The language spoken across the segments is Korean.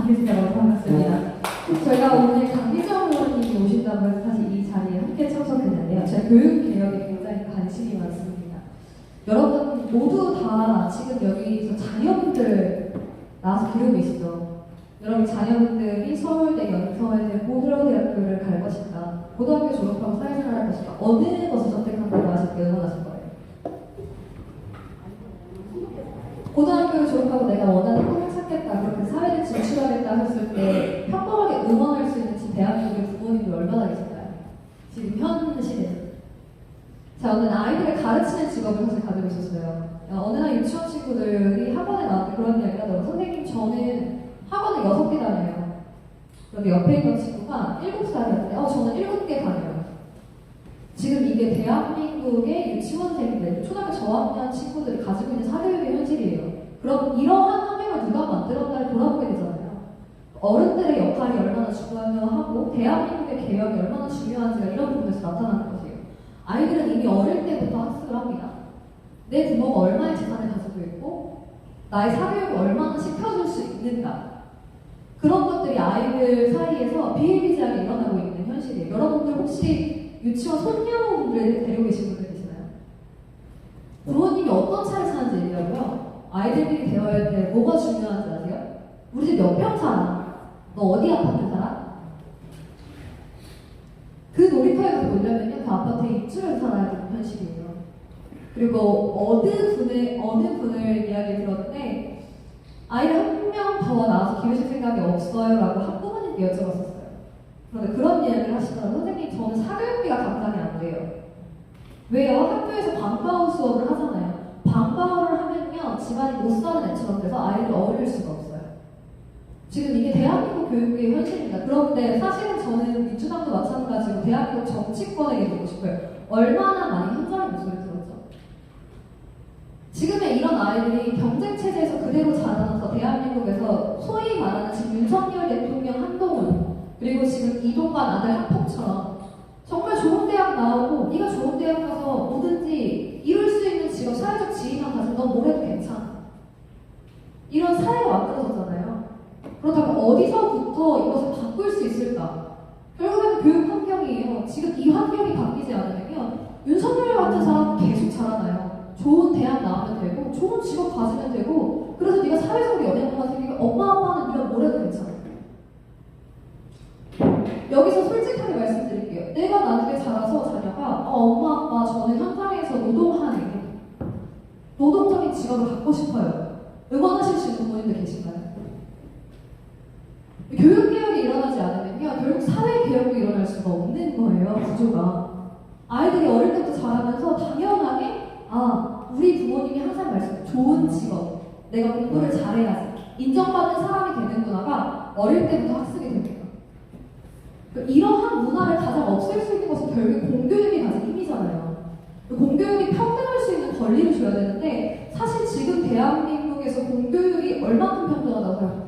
기대스라고 반갑습니다. 저희가 오늘 강기정 의원님이 오신다고 해서 사실 이 자리에 함께 참석했는데요. 제가 교육개혁에 굉장히 관심이 많습니다. 여러분 모두 다 지금 여기서 자녀분들 나와서 기르고 계시죠? 여러분 자녀분들이 서울대, 연서울대, 고등대학교를 갈 것인가, 고등학교 졸업하고 사회생활 할 것인가, 어느 것을 선택한다고 하실 때 응원하실 거예요? 고등학교를 졸업하고 내가 원하는 꿈을 찾겠다, 그렇게 사회를 진출하겠다 했을 때 평범하게 응원할 수 있는 지금 대한민국의 부모님들 얼마나 계실까요? 지금 현 시대는. 저는 아이들을 가르치는 직업을 사실 가지고 있었어요. 어느 날 유치원 친구들이 학원에 나왔는데 그런 이야기를 하더라고요. 선생님, 저는 학원을 6개 다녀요. 그런데 옆에 있던 친구가 7살이었는데 저는 7개 다녀요. 지금 이게 대한민국의 유치원생들, 초등학교 저학년 친구들이 가지고 있는 사교육의 현실이에요. 그럼 이러한 환경을 누가 만들었나를 돌아보게 되잖아요. 어른들의 역할이 얼마나 중요하고 대한민국의 개혁이 얼마나 중요한지가 이런 부분에서 나타나는 것이에요. 아이들은 이미 어릴 때부터 학습을 합니다. 내 부모가 얼마의 재산을 가지고 있고 나의 사교육을 얼마나 시켜줄 수 있는가, 그런 것들이 아이들 사이에서 비일비재하게 일어나고 있는 현실이에요. 여러분들 혹시 유치원 손녀분들 데리고 계신 분들 계시나요? 부모님이 어떤 차를 사는지 얘기하고요. 아이들끼리 대화할 때 뭐가 중요한지 아세요? 우리 집 몇 평 살아? 너 어디 아파트 살아? 그 놀이터에 가서 놀려면요, 그 아파트에 입주를 살아야 되는 현실이에요. 그리고 어느 분을 이야기 들었는데 아이를 한 명 더 낳아서 기르실 생각이 없어요? 라고 학부모님께 여쭤봤었어요. 그런데 그런 이야기를 하시더라고요. 선생님, 저는 사교육비가 감당이 안 돼요. 왜요? 학교에서 방과후 수업을 하잖아요. 방과후를 하면요, 집안이 못 사는 애처럼 돼서 아이를 어릴 수가 없어요. 지금 이게 대한민국 교육의 현실입니다. 그런데 사실은 저는 민주당도 마찬가지로 대한민국 정치권에게 묻고 싶어요. 얼마나 많이 현장의 목소리를 들었죠? 지금의 이런 아이들이 경쟁체제에서 그대로 자라나서 대한민국에서 소위 말하는 지금 윤석열 대통령 한동훈, 그리고 지금 이동관 아들 한폭처럼 정말 좋은 대학 나오고 네가 좋은 대학 가서 뭐든지 이룰 수 있는 직업, 사회적 지위만 가지고 넌 뭘 해도 괜찮아, 이런 사회가 만들어졌잖아요. 그렇다면 어디서부터 이것을 바꿀 수 있을까? 결국에는 교육 환경이에요. 지금 이 환경이 바뀌지 않으면요, 윤석열 같은 사람은 계속 자라나요. 좋은 대학 나오면 되고 좋은 직업 가지면 되고, 그래서 네가 사회적으로 영향력가 생기고 엄마 아빠는 네가 뭘 해도 괜찮아. 여기서 솔직하게 말씀드릴게요. 내가 나중에 자라서 자녀가 엄마 아빠 저는 현장에서 노동하는 노동적인 직업을 갖고 싶어요, 응원하실 수 있는 부모님들 계신가요? 교육개혁이 일어나지 않으면요, 결국 사회개혁도 일어날 수가 없는 거예요. 구조가. 아이들이 어릴 때부터 자라면서 당연하게 우리 부모님이 항상 말씀해요. 좋은 직업, 내가 공부를 잘해야지, 인정받는 사람이 되는구나가 어릴 때부터 학습이 됩니다. 이러한 문화를 가장 없앨 수 있는 것은 결국 공교육이 가진 힘이잖아요. 공교육이 평등할 수 있는 권리를 줘야 되는데 사실 지금 대한민국에서 공교육이 얼마큼 평등하다고 생각해요?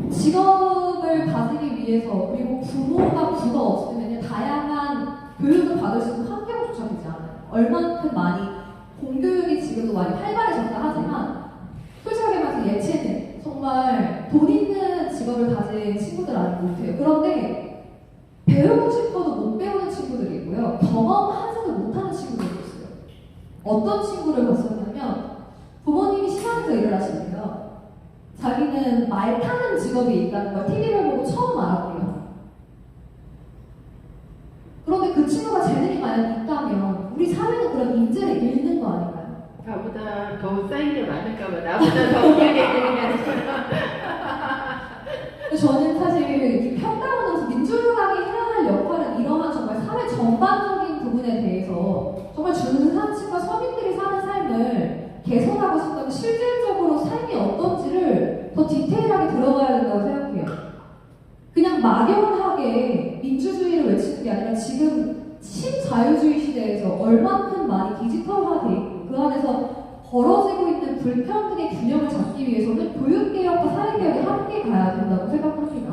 직업을 가지기 위해서, 그리고 부모가 부가 없으면 다양한 교육을 받을 수 있는 환경조차 되지 않아요. 얼만큼 많이 공교육이 지금도 많이 활발해졌다 하지만 솔직하게 말해서 예체능, 정말 돈 있는 직업을 가진 친구들 아니고 못해요. 그런데 배우고 싶어도 못 배우는 친구들이 있고요, 경험하지도 못하는 친구들이 있어요. 어떤 친구를 봤었냐면 부모님이 시장에서 일을 하시는데요, 자기는 말 타는 직업이 있다는 걸 TV를 보고 처음 알았대요. 그런데 그 친구가 재능이 만약 있다면 우리 사회는 그런 인재를 잃는 거 아닌가요? 나보다 더 쌓인 게 많을까 봐, 나보다 더 웃기게 되는 게 아니라. 저는 사실 평가원으로서 민주당이 해야 할 역할은 이러한 정말 사회 전반적인 부분에 대해서 정말 중산층과 서민들이 사는 삶을 개선하고 싶다면 실질적으로 삶이 어떤지를 더 디테일하게 들어가야 된다고 생각해요. 그냥 막연하게 민주주의를 외치는 게 아니라 지금 신자유주의 시대에서 얼만큼 많이 디지털화돼 있고 그 안에서 벌어지고 있는 불평등의 균형을 잡기 위해서는 교육개혁과 사회개혁이 함께 가야 된다고 생각합니다.